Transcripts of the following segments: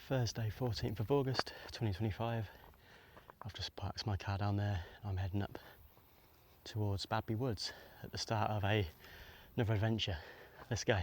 Thursday 14th of August 2025. I've just parked my car down there. I'm heading up towards Badby Woods at the start of another adventure. Let's go.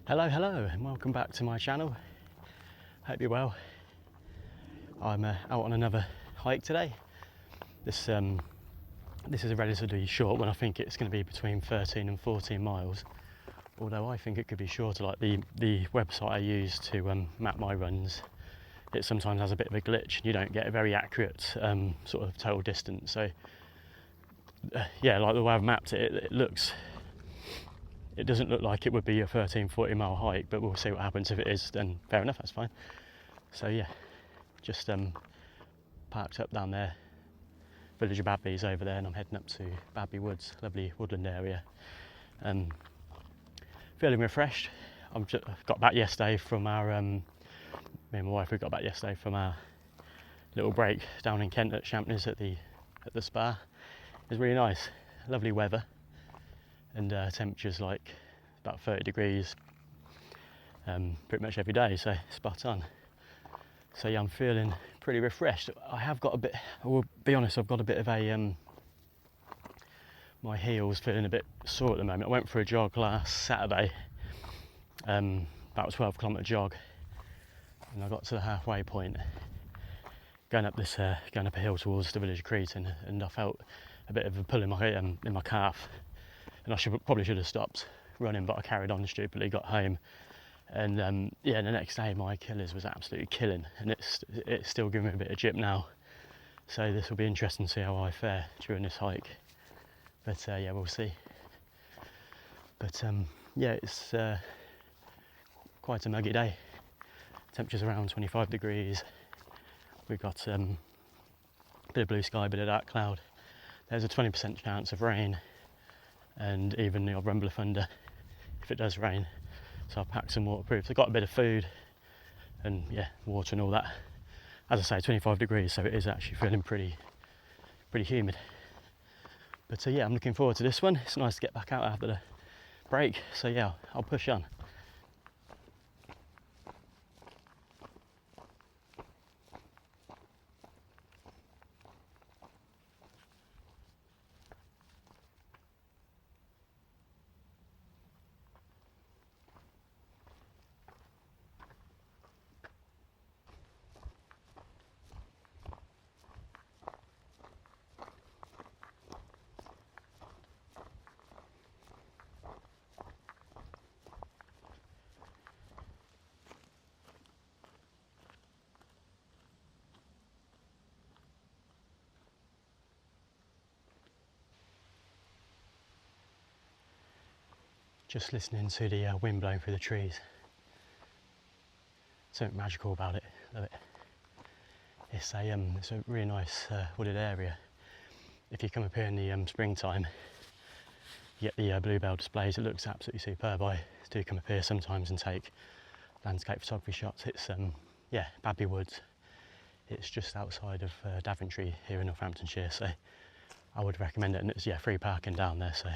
Hello and welcome back to my channel. Hope you're well. I'm out on another hike today. This is a relatively short one. I think it's going to be between 13 and 14 miles, although I think it could be shorter. Like the website I use to map my runs, it sometimes has a bit of a glitch and you don't get a very accurate sort of total distance. So yeah, like the way I've mapped it, it doesn't look like it would be a 13-14 mile hike, but we'll see what happens. If it is, then fair enough, that's fine. So yeah, just parked up down there. Village of Badby's over there, and I'm heading up to Badby Woods, lovely woodland area. Feeling refreshed. I've got back yesterday from our, me and my wife, we got back yesterday from our little break down in Kent at Champneys at the spa. It was really nice, lovely weather. And temperatures like about 30 degrees pretty much every day, so spot on. So yeah, I'm feeling pretty refreshed. I will be honest, I've got a bit of a, my heel's feeling a bit sore at the moment. I went for a jog last Saturday, about a 12-kilometre jog, and I got to the halfway point, going up a hill towards the village of Cretan, and I felt a bit of a pull in my calf. And I probably should have stopped running, but I carried on stupidly, got home. And yeah, the next day my Achilles was absolutely killing, and it's still giving me a bit of jip now. So this will be interesting to see how I fare during this hike. But yeah, we'll see. But yeah, it's quite a muggy day. Temperature's around 25 degrees. We've got a bit of blue sky, a bit of dark cloud. There's a 20% chance of rain, and even the odd rumble of thunder if it does rain. So I've packed some waterproofs. I've got a bit of food and yeah, water and all that. As I say, 25 degrees, so it is actually feeling pretty humid. But yeah, I'm looking forward to this one. It's nice to get back out after the break. So yeah, I'll push on. Just listening to the wind blowing through the trees. Something magical about it. Love it. It's a really nice wooded area. If you come up here in the springtime, you get the bluebell displays. It looks absolutely superb. I do come up here sometimes and take landscape photography shots. It's yeah, Badby Woods. It's just outside of Daventry here in Northamptonshire, so I would recommend it. And it's free parking down there, so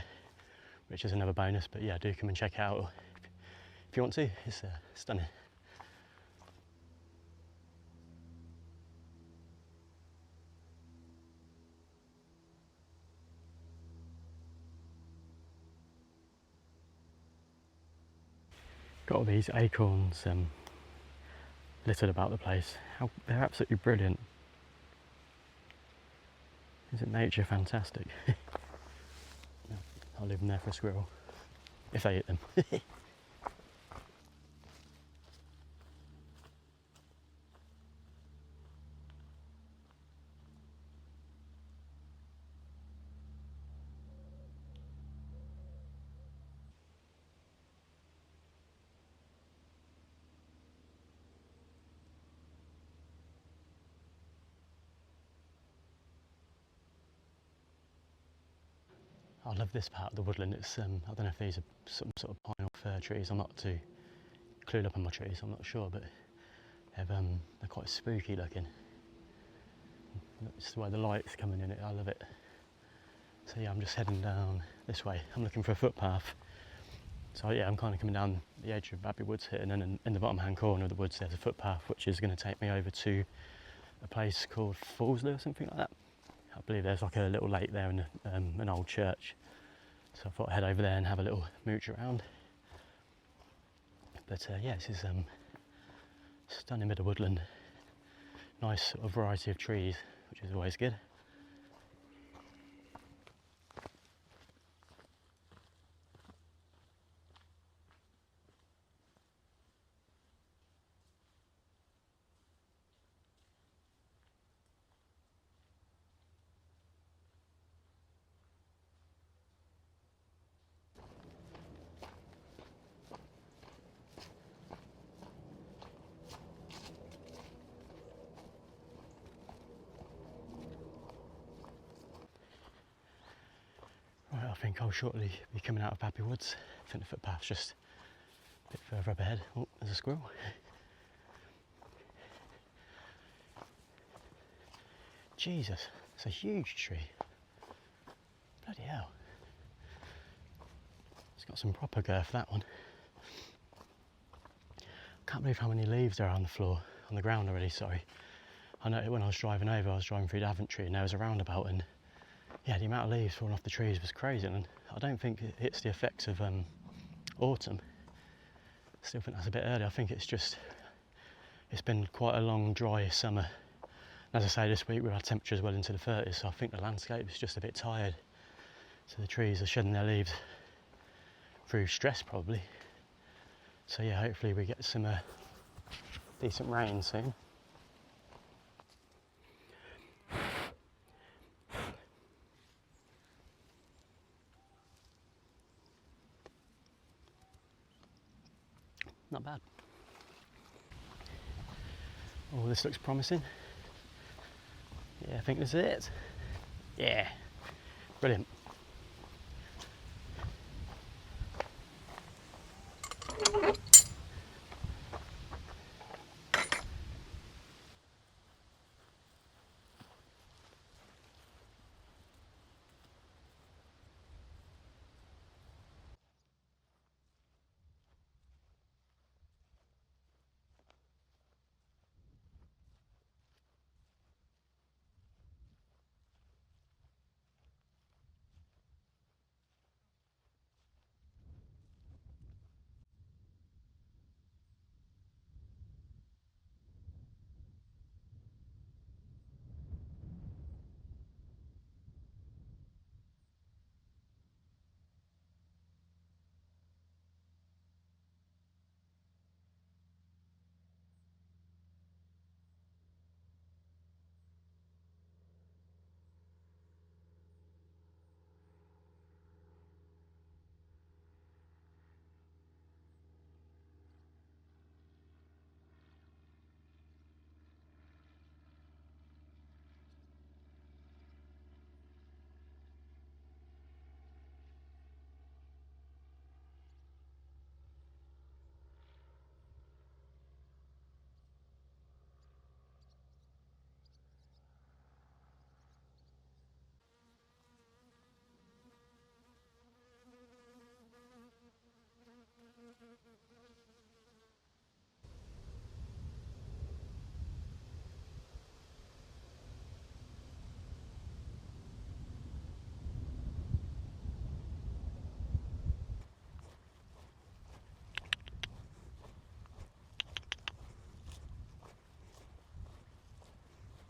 which is another bonus. But yeah, do come and check it out if you want to. It's stunning. Got all these acorns littered about the place. They're absolutely brilliant. Isn't nature fantastic? I'll leave them there for a squirrel, if they eat them. I love this part of the woodland. It's I don't know if these are some sort of pine or fir trees. I'm not too clued up on my trees, I'm not sure, but they're quite spooky looking. It's the way the light's coming in it, I love it. So yeah, I'm just heading down this way. I'm looking for a footpath. So yeah, I'm kind of coming down the edge of Badby Woods here, and then in the bottom hand corner of the woods there's a footpath which is going to take me over to a place called Fawsley or something like that. I believe there's like a little lake there and an old church. So I thought I'd head over there and have a little mooch around. But yeah, this is stunning bit of woodland. Nice sort of variety of trees, which is always good. Right, I think I'll shortly be coming out of Badby Woods. I think the footpath's just a bit further up ahead. Oh, there's a squirrel. Jesus, it's a huge tree. Bloody hell. It's got some proper girth, that one. Can't believe how many leaves there are on the floor, on the ground already, sorry. I noticed when I was driving over, I was driving through Daventry and there was a roundabout, and yeah, the amount of leaves falling off the trees was crazy, and I don't think it's the effects of autumn. I still think that's a bit early. I think it's been quite a long, dry summer. As I say, this week we've had temperatures well into the 30s, so I think the landscape is just a bit tired. So the trees are shedding their leaves through stress probably. So yeah, hopefully we get some decent rain soon. Not bad. Oh, this looks promising. Yeah, I think this is it. Yeah, brilliant.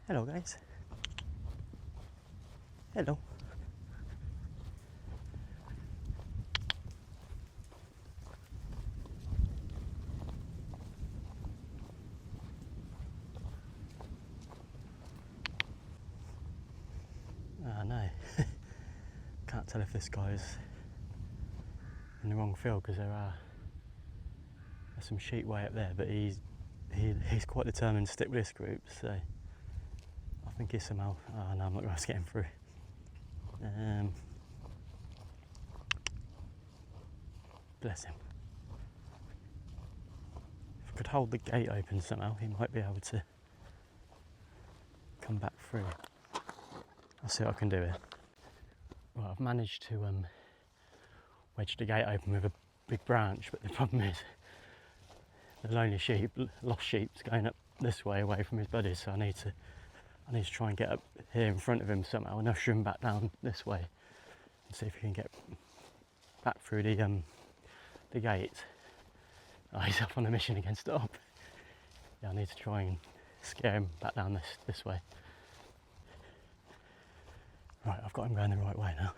Hello guys. Hello. know. Can't tell if this guy's in the wrong field because there's some sheep way up there, but he's quite determined to stick with this group, so I think he's somehow... Oh no, I'm not going to get him through. Bless him. If I could hold the gate open somehow, he might be able to come back through. I'll see what I can do here. Well, I've managed to wedge the gate open with a big branch, but the problem is the lonely sheep, lost sheep's going up this way away from his buddies, so I need to try and get up here in front of him somehow and usher him back down this way and see if he can get back through the gate. Oh, he's up on a mission again, stop. Yeah, I need to try and scare him back down this way. Right, I've got him going the right way now.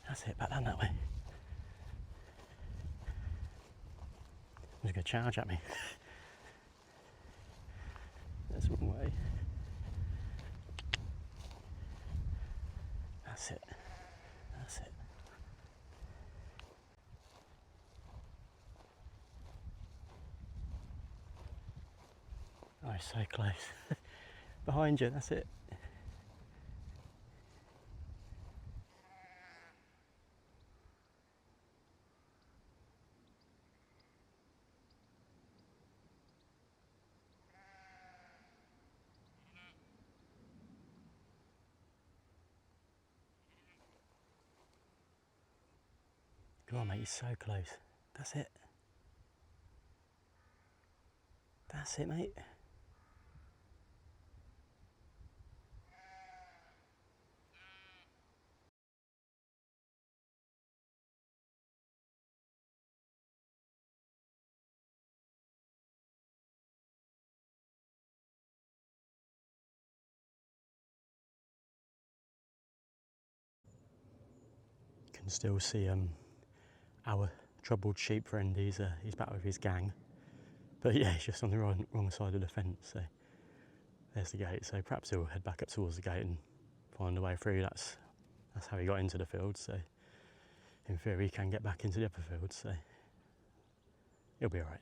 That's it, back down that way. He's going to charge at me. That's the wrong way. That's it. That's it. Oh, he's so close. Behind you, that's it. Come on, mate, you're so close. That's it. That's it, mate. Can still see our troubled sheep friend. He's back with his gang, but yeah, he's just on the wrong side of the fence. So there's the gate. So perhaps he'll head back up towards the gate and find a way through. That's how he got into the field. So in theory, he can get back into the upper field. So he'll be all right.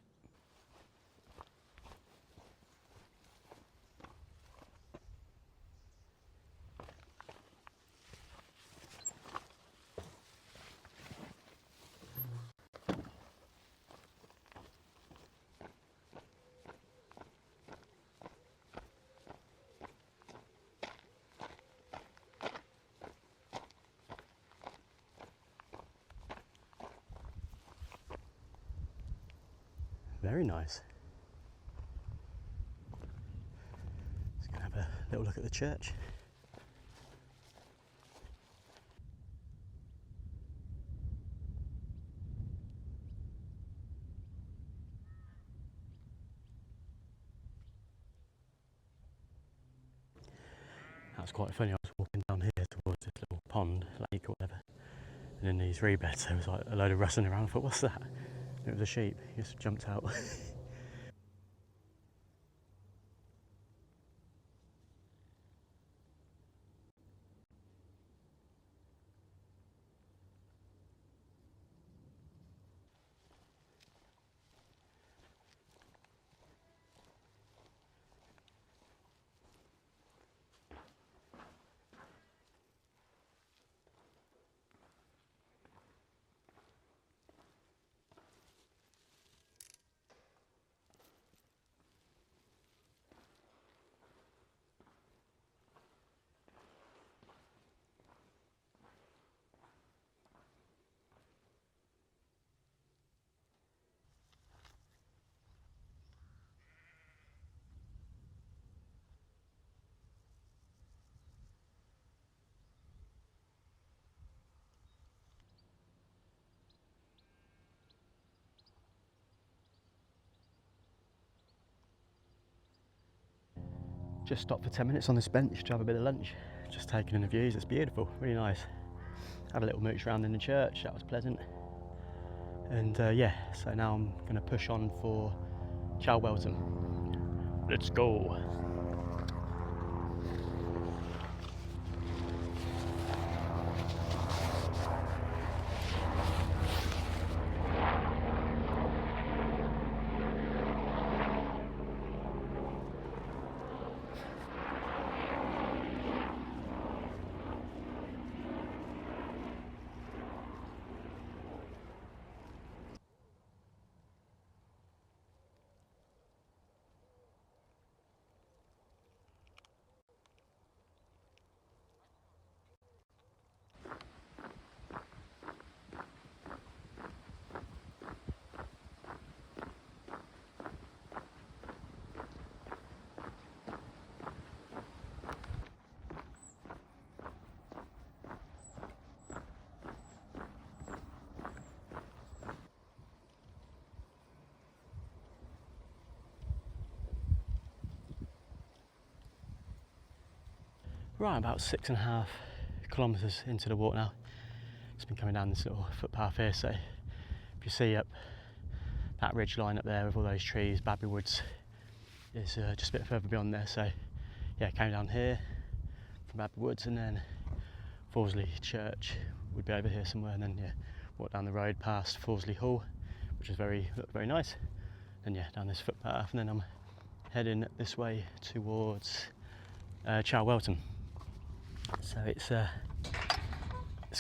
Very nice. Just going to have a little look at the church. That's quite funny. I was walking down here towards this little pond, lake or whatever, and in these reed beds there was like a load of rustling around. I thought, what's that? It was a sheep. He just jumped out. Just stopped for 10 minutes on this bench to have a bit of lunch. Just taking in the views, it's beautiful, really nice. Had a little mooch around in the church, that was pleasant. And yeah, so now I'm going to push on for Charwelton. Let's go. right about 6.5 kilometres into the walk now. Just been coming down this little footpath here, so if you see up that ridge line up there with all those trees, Badby Woods is just a bit further beyond there. So yeah, came down here from Badby Woods, and then Fawsley Church would be over here somewhere, and then yeah, walk down the road past Fawsley Hill, which is looked very nice. And yeah, down this footpath, and then I'm heading this way towards Charwelton. So it's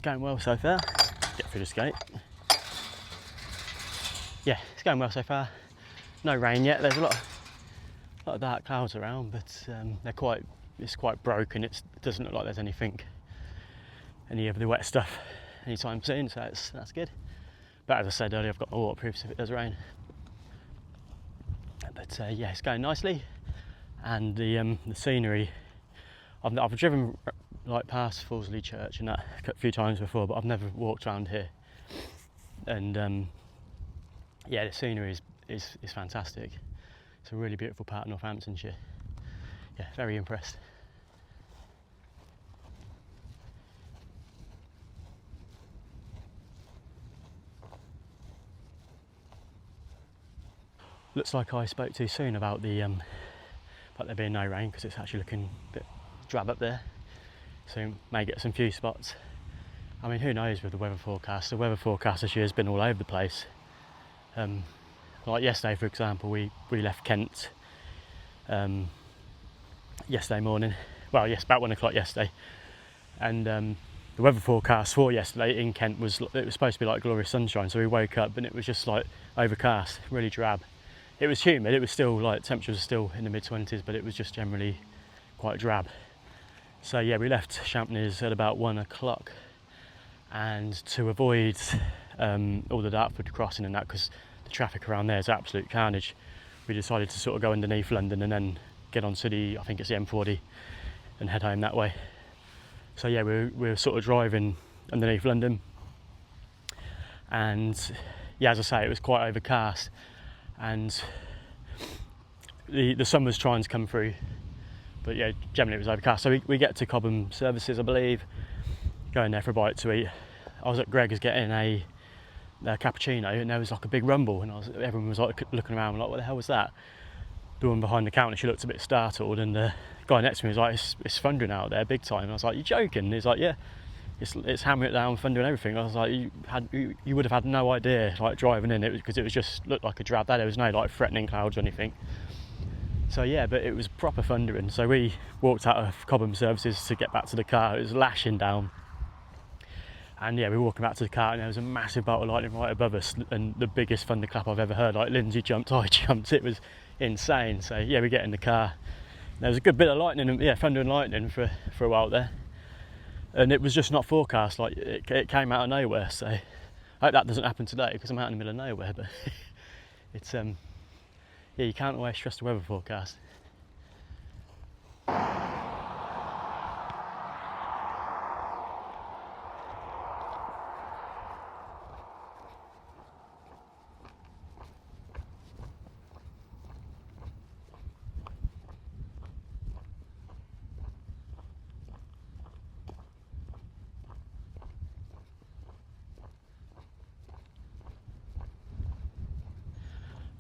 going well so far. Get through this gate. Yeah, it's going well so far. No rain yet. There's a lot of dark clouds around, but it's quite broken. It doesn't look like there's any of the wet stuff anytime soon, so that's good. But as I said earlier, I've got my waterproofs if it does rain. But yeah, it's going nicely, and the scenery. I've driven like past Fawsley Church and that a few times before, but I've never walked around here. And yeah, the scenery is fantastic. It's a really beautiful part of Northamptonshire. Yeah, very impressed. Looks like I spoke too soon about there being no rain, because it's actually looking a bit drab up there. So may get some few spots. I mean, who knows with the weather forecast? The weather forecast this year has been all over the place. Like yesterday, for example, we left Kent yesterday morning. Well, yes, about 1 o'clock yesterday, and the weather forecast for yesterday in Kent was supposed to be like glorious sunshine. So we woke up and it was just like overcast, really drab. It was humid. It was still like temperatures were still in the mid-20s, but it was just generally quite drab. So yeah, we left Champneys at about 1 o'clock, and to avoid all the Dartford crossing and that, because the traffic around there is absolute carnage, we decided to sort of go underneath London and then get onto I think it's the M40, and head home that way. So yeah, we were sort of driving underneath London, and yeah, as I say, it was quite overcast, and the sun was trying to come through, but yeah, generally it was overcast. So we get to Cobham Services, I believe, going there for a bite to eat. I was at Greg's getting a cappuccino, and there was like a big rumble, and everyone was like looking around like, what the hell was that? The woman behind the counter, she looked a bit startled, and the guy next to me was like, it's thundering out there big time. And I was like, you joking? And he's like, yeah, it's hammering it down, thundering everything. I was like, you would have had no idea like driving in it, because it was just looked like a drab day. There was no like threatening clouds or anything. So yeah, but it was proper thundering. So we walked out of Cobham Services to get back to the car. It was lashing down, and yeah, we were walking back to the car, and there was a massive bolt of lightning right above us, and the biggest thunderclap I've ever heard. Like Lindsay jumped, I jumped. It was insane. So yeah, we get in the car. There was a good bit of lightning, and yeah, thunder and lightning for a while there, and it was just not forecast. Like it came out of nowhere. So I hope that doesn't happen today, because I'm out in the middle of nowhere. But it's yeah, you can't always trust the weather forecast.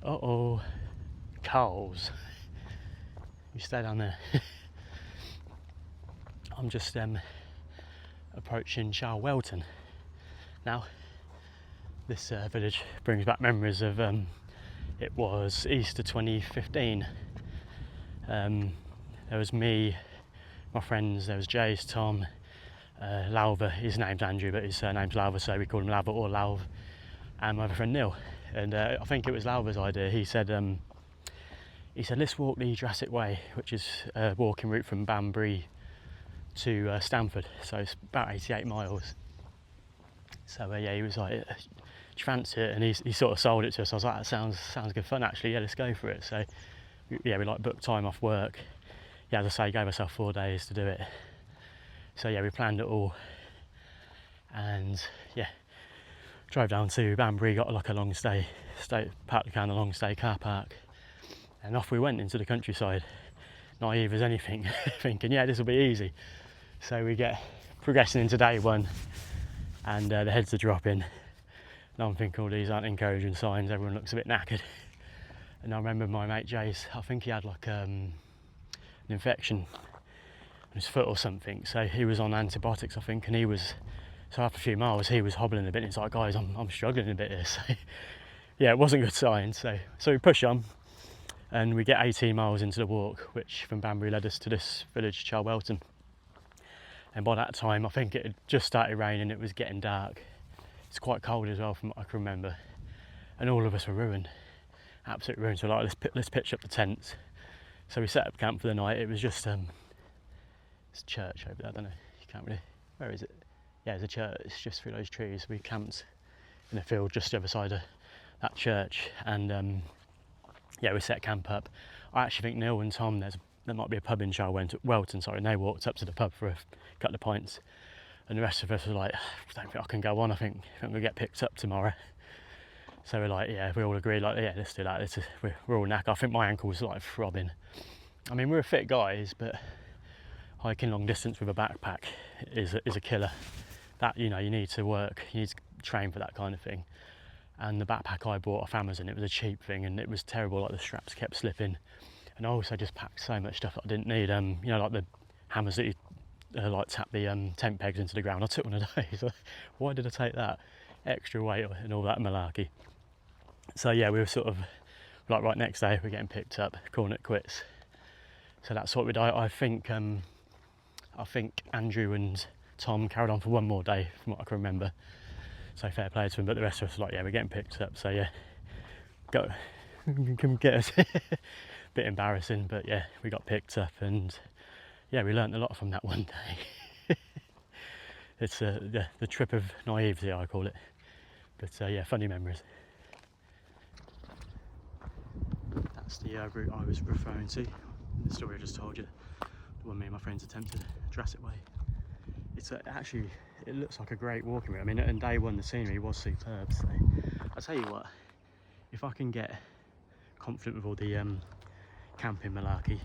Uh-oh, coals. We stay down there. I'm just approaching Charwelton. Now, this village brings back memories of it was Easter 2015. There was me, my friends, there was Jace, Tom, Lauva, his name's Andrew, but his surname's Lauva, so we call him Lauva or Lauv, and my other friend Neil. And I think it was Lauva's idea. He said let's walk the Jurassic Way, which is a walking route from Banbury to Stamford, so it's about 88 miles. So yeah, he was like, do you fancy it? And he sort of sold it to us. I was like, that sounds good fun actually, yeah, let's go for it. So yeah, we like booked time off work. Yeah, as I say, gave ourselves 4 days to do it. So yeah, we planned it all, and yeah, drove down to Banbury, got like a long stay, parked the car in a long stay car park, and off we went into the countryside, naive as anything, thinking, yeah, this will be easy. So we get progressing into day one, and the heads are dropping, and I'm thinking all these aren't encouraging signs. Everyone looks a bit knackered. And I remember my mate Jace, I think he had like an infection on his foot or something, so he was on antibiotics, I think, and he was, so after a few miles he was hobbling a bit, and he's like, guys, I'm struggling a bit here. So yeah, it wasn't good sign. So we push on, and we get 18 miles into the walk, which from Banbury led us to this village, Charwelton. And by that time I think it had just started raining, it was getting dark, it's quite cold as well from what I can remember, and all of us were ruined, absolutely ruined. So like, let's pitch up the tents. So we set up camp for the night. It was just it's a church over there, I don't know, you can't really, where is it? Yeah, there's a church, it's just through those trees. We camped in a field just the other side of that church, and yeah, we set camp up. I actually think Neil and Tom, there might be a pub in Charwelton, sorry, and they walked up to the pub for a couple of pints, and the rest of us were like, I don't think I can go on, I think we'll get picked up tomorrow. So we're like, yeah, we all agreed, like, yeah, let's do that. We're all knackered. I think my ankle was like throbbing. I mean, we're fit guys, but hiking long distance with a backpack is a killer. That, you know, you need to work, you need to train for that kind of thing. And the backpack I bought off Amazon, it was a cheap thing, and it was terrible. Like, the straps kept slipping, and I also just packed so much stuff that I didn't need. You know, like the hammers that you like tap the tent pegs into the ground. I took one of those. Why did I take that? Extra weight and all that malarkey. So yeah, we were sort of like, right, next day we're getting picked up, calling it quits. So that's what we did. I think Andrew and Tom carried on for one more day from what I can remember. So fair play to them, but the rest of us were like, yeah, we're getting picked up. So yeah, go, come get us. Bit embarrassing, but yeah, we got picked up, and yeah, we learnt a lot from that one day. It's the trip of naivety, I call it. But yeah, funny memories. That's the route I was referring to, the story I just told you, the one me and my friends attempted, Jurassic Way. It's actually, it looks like a great walking route. I mean, on day one the scenery was superb, so I'll tell you what, if I can get confident with all the camping malarkey,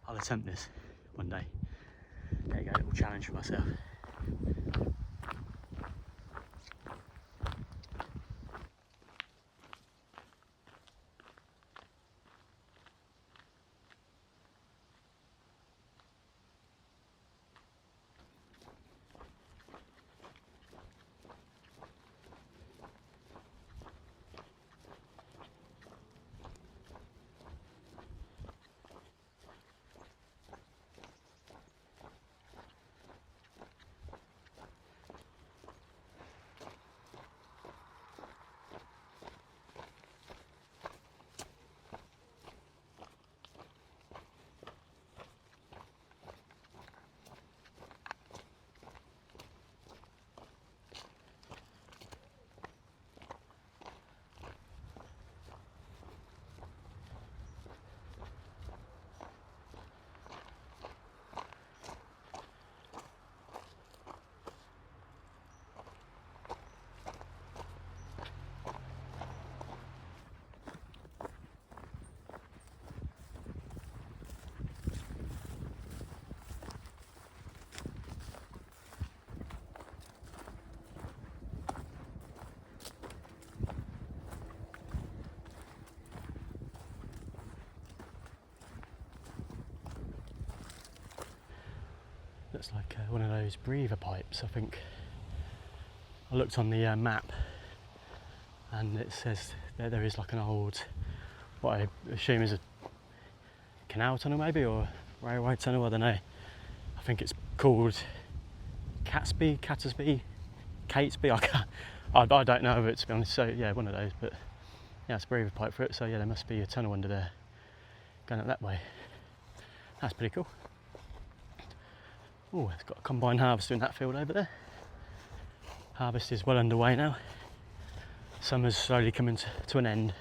I'll attempt this one day. There you go, a little challenge for myself. Looks like one of those breather pipes, I think. I looked on the map, and it says there is like an old, what I assume is a canal tunnel maybe, or railway tunnel, I don't know. I think it's called Catesby, I don't know of it, to be honest. So yeah, one of those, but yeah, it's a breather pipe for it, so yeah, there must be a tunnel under there going up that way. That's pretty cool. Oh, it's got a combine harvester in that field over there. Harvest is well underway now. Summer's slowly coming to an end.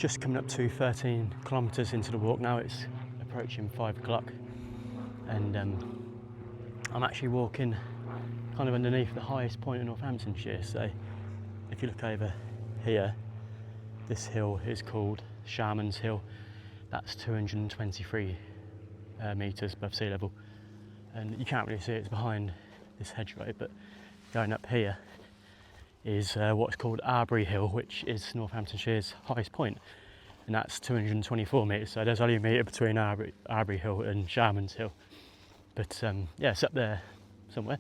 just coming up to 13 kilometres into the walk now. It's approaching 5 o'clock, and I'm actually walking kind of underneath the highest point in Northamptonshire. So if you look over here, this hill is called Charwelton Hill. That's 223 metres above sea level, and you can't really see it, it's behind this hedgerow, but going up here is what's called Arbury Hill, which is Northamptonshire's highest point, and that's 224 metres. So there's only a metre between Arbury Hill and Charwelton Hill, but yeah, it's up there somewhere.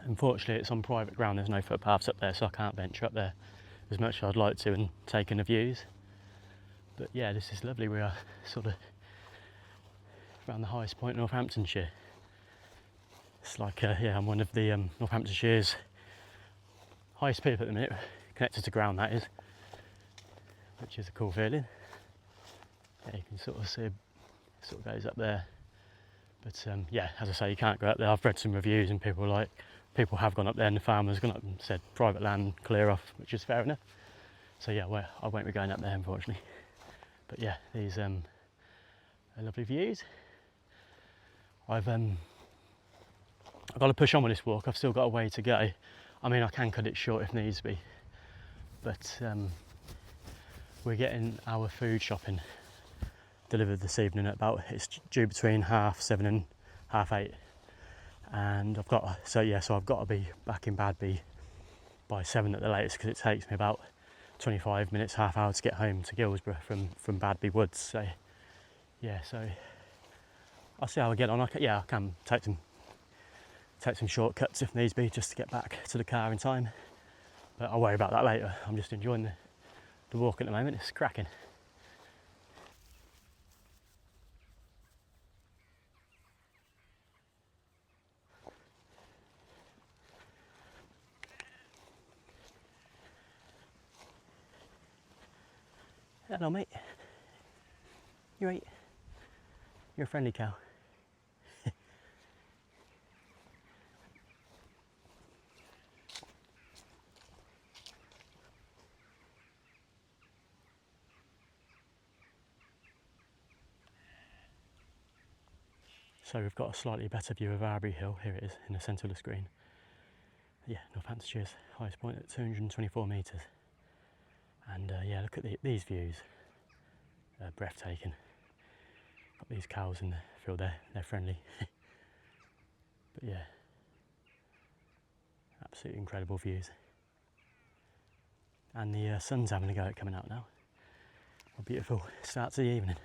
Unfortunately, it's on private ground, there's no footpaths up there, so I can't venture up there as much as I'd like to and take in the views. But yeah, this is lovely. We are sort of around the highest point in Northamptonshire. It's like, yeah, I'm one of the Northamptonshire's highest people at the minute, connected to ground that is, which is a cool feeling. Yeah, you can sort of see it sort of goes up there. But yeah, as I say, you can't go up there. I've read some reviews and people have gone up there and the farmer's gone up and said private land, clear off, which is fair enough. So yeah, well, I won't be going up there unfortunately. But yeah, these are lovely views. I've got to push on with this walk. I've still got a way to go. I mean, I can cut it short if needs be, but we're getting our food shopping delivered this evening at about, it's due between 7:30 and 8:30, and I've got to be back in Badby by 7 at the latest, because it takes me about 25 minutes, half hour to get home to Guilsborough from Badby Woods. So yeah, so I'll see how I get on. I can take some shortcuts if needs be, just to get back to the car in time, but I'll worry about that later. I'm just enjoying the walk at the moment. It's cracking. Hello mate, you right? You're a friendly cow. So we've got a slightly better view of Arbury Hill. Here it is in the centre of the screen. Yeah, Northamptonshire's highest point at 224 metres. And yeah, look at these views. Breathtaking. Got these cows in the field there, they're friendly. But yeah, absolutely incredible views. And the sun's having a go at coming out now. A beautiful start to the evening.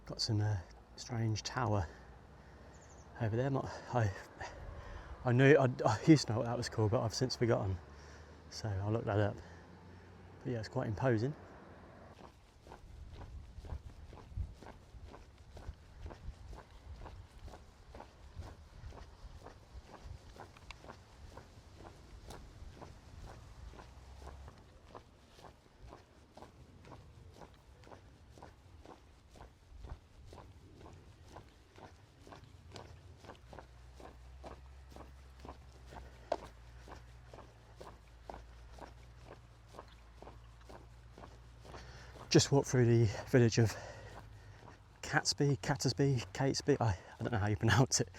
Got some strange tower over there. I used to know what that was called, but I've since forgotten. So I'll look that up. But yeah, it's quite imposing. just walked through the village of Catesby, I don't know how you pronounce it,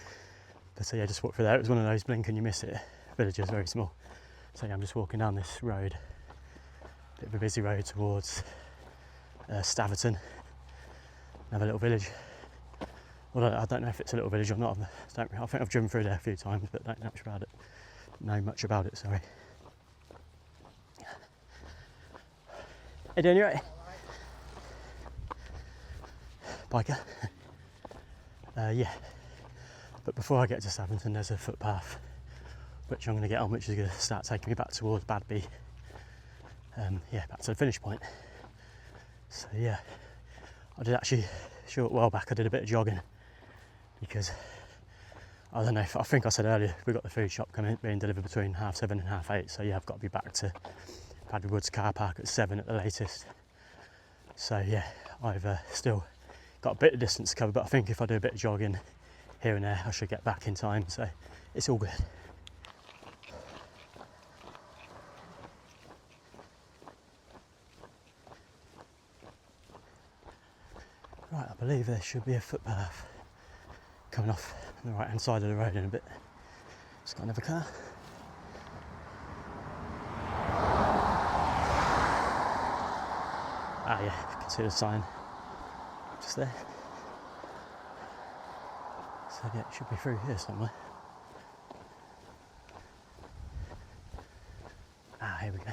but yeah, just walked through there. It was one of those blink and you miss it villages, very small. So yeah, I'm just walking down this road, bit of a busy road towards Staverton, another little village. Well, I don't know if it's a little village or not. I think I've driven through there a few times, but don't know much about it. Sorry. Hey, doing you right? Biker. Yeah. But before I get to Staverton, there's a footpath which I'm going to get on, which is going to start taking me back towards Badby. Yeah, back to the finish point. So yeah, I did actually, a short while back, I did a bit of jogging because I don't know. I think I said earlier we got the food shop being delivered between 7:30 and 8:30. So yeah, I've got to be back to Badby Woods car park at 7 at the latest. So yeah, I've still got a bit of distance to cover, but I think if I do a bit of jogging here and there, I should get back in time. So it's all good. Right, I believe there should be a footpath coming off the right hand side of the road in a bit. It's got another car. Ah yeah, you can see the sign just there. So yeah, it should be through here somewhere. Ah, here we go.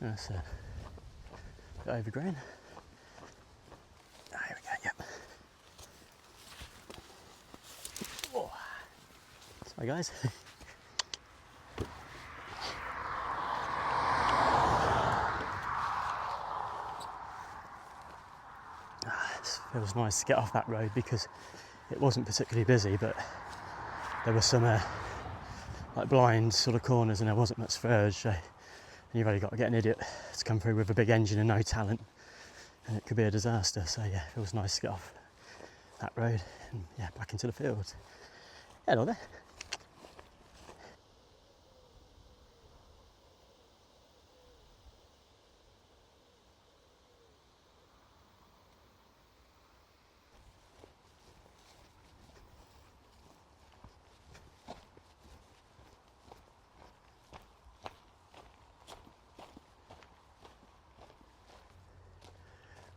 That's a bit overgrown. Ah, here we go, yep. Oh. Sorry guys. It was nice to get off that road because it wasn't particularly busy, but there were some like blind sort of corners and there wasn't much verge, so you've only got to get an idiot to come through with a big engine and no talent and it could be a disaster. So yeah, it was nice to get off that road and yeah, back into the fields. Hello there.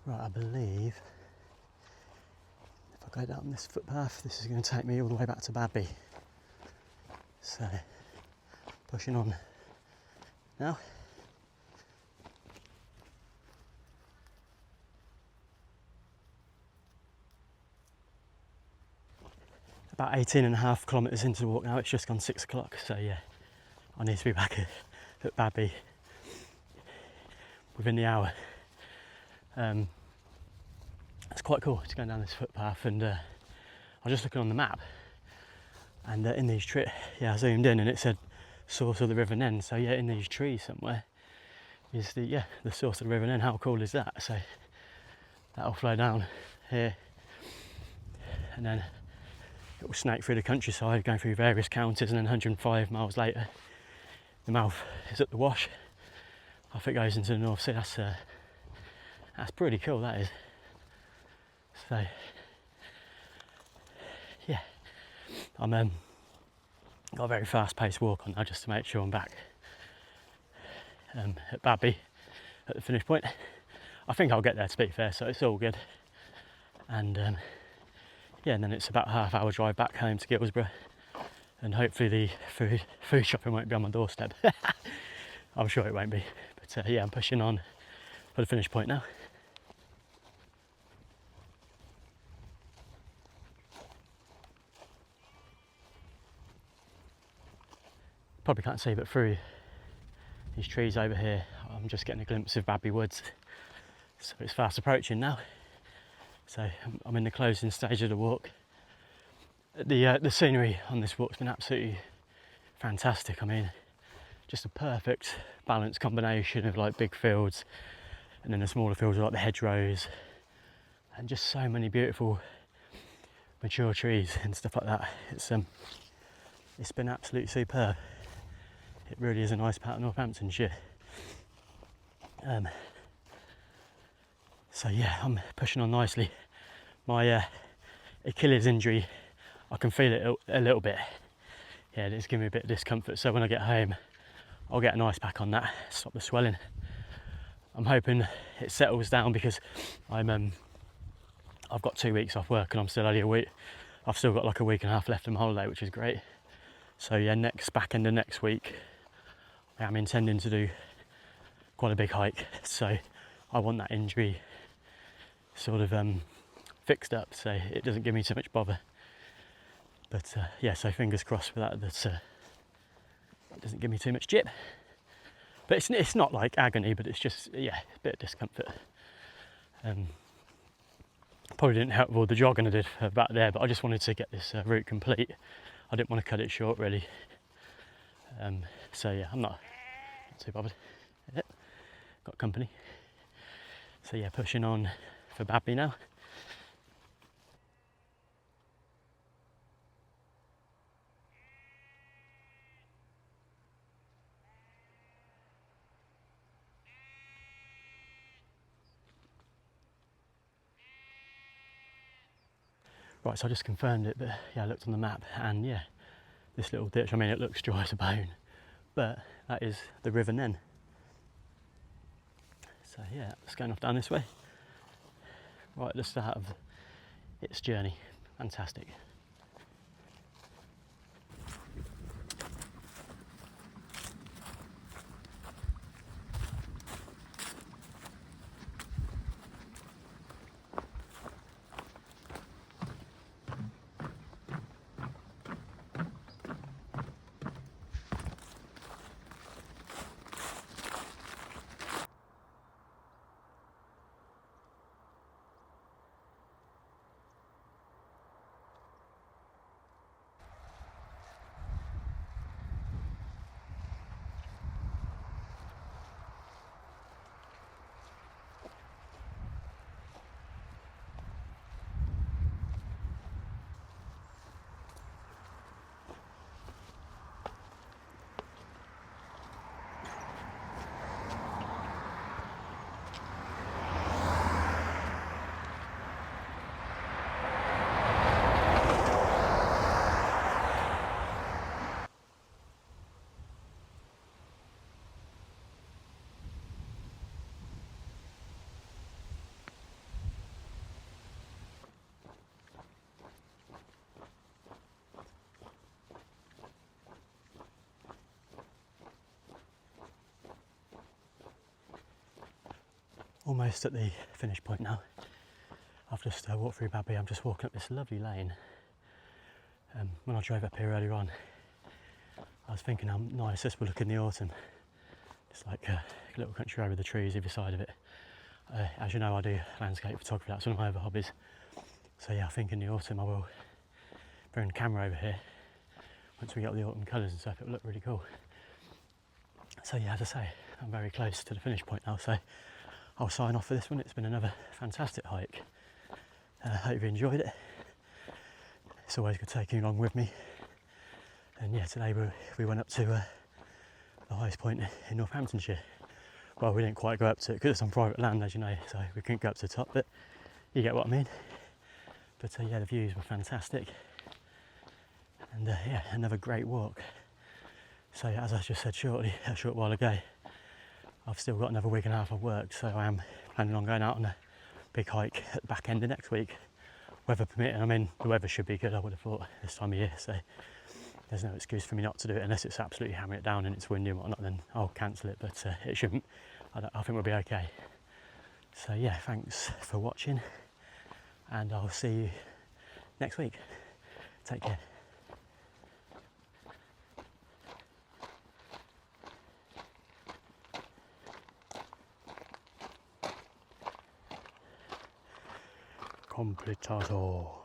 Right, I believe if I go down this footpath, this is going to take me all the way back to Badby. So, pushing on now. About 18.5 kilometres into the walk now, it's just gone 6 o'clock, so yeah, I need to be back at Badby within the hour. It's quite cool to go down this footpath, and I was just looking on the map, and in these trees, yeah, I zoomed in and it said source of the River Nen. So yeah, in these trees somewhere is the source of the River Nen. How cool is that? So that'll flow down here, and then it will snake through the countryside, going through various counties, and then 105 miles later, the mouth is at the Wash. Off it goes into the North Sea. That's pretty cool, that is. So yeah, I'm got a very fast-paced walk on now just to make sure I'm back at Badby at the finish point. I think I'll get there, to be fair, so it's all good. And yeah, and then it's about a half-hour drive back home to Guilsborough, and hopefully the food shopping won't be on my doorstep. I'm sure it won't be, but yeah, I'm pushing on for the finish point now. Probably can't see, but through these trees over here, I'm just getting a glimpse of Badby Woods. So it's fast approaching now. So I'm in the closing stage of the walk. The scenery on this walk's been absolutely fantastic. I mean, just a perfect balanced combination of like big fields, and then the smaller fields are like the hedgerows, and just so many beautiful mature trees and stuff like that. It's been absolutely superb. It really is a nice part of Northamptonshire. So yeah, I'm pushing on nicely. My Achilles injury, I can feel it a little bit. Yeah, it's giving me a bit of discomfort, so when I get home I'll get an ice pack on that, stop the swelling. I'm hoping it settles down because I've got 2 weeks off work and I'm still only a week. I've still got like a week and a half left of my holiday, which is great. So yeah, back end of next week I am intending to do quite a big hike, so I want that injury sort of fixed up so it doesn't give me too much bother. But yeah, so fingers crossed for that it doesn't give me too much jip. But it's not like agony, but it's just, yeah, a bit of discomfort. Probably didn't help with all the jogging I did back there, but I just wanted to get this route complete. I didn't want to cut it short really. So yeah, I'm not too bothered. Yep. Got company. So yeah, pushing on for Badby now. Right, so I just confirmed it, but yeah, I looked on the map and yeah, this little ditch, I mean it looks dry as a bone, but that is the River Nen. So yeah, it's going off down this way. Right at the start of its journey. Fantastic. Almost at the finish point now. I've just walked through Badby. I'm just walking up this lovely lane. When I drove up here earlier on, I was thinking how nice this would look in the autumn. It's like a little country road with the trees either side of it. As you know, I do landscape photography, that's one of my other hobbies. So yeah, I think in the autumn I will bring the camera over here. Once we get all the autumn colours and stuff, it will look really cool. So yeah, as I say, I'm very close to the finish point now, so I'll sign off for this one. It's been another fantastic hike. Hope you enjoyed it. It's always good taking you along with me. And yeah, today we went up to the highest point in Northamptonshire. Well, we didn't quite go up to it because it's on private land, as you know, so we couldn't go up to the top, but you get what I mean. But yeah, the views were fantastic. And yeah, another great walk. So as I just said a short while ago, I've still got another week and a half of work, so I am planning on going out on a big hike at the back end of next week, weather permitting. I mean, the weather should be good, I would have thought, this time of year, so there's no excuse for me not to do it unless it's absolutely hammering it down and it's windy and whatnot, then I'll cancel it, but it shouldn't. I think we'll be okay. So yeah, thanks for watching and I'll see you next week. Take care. Completato.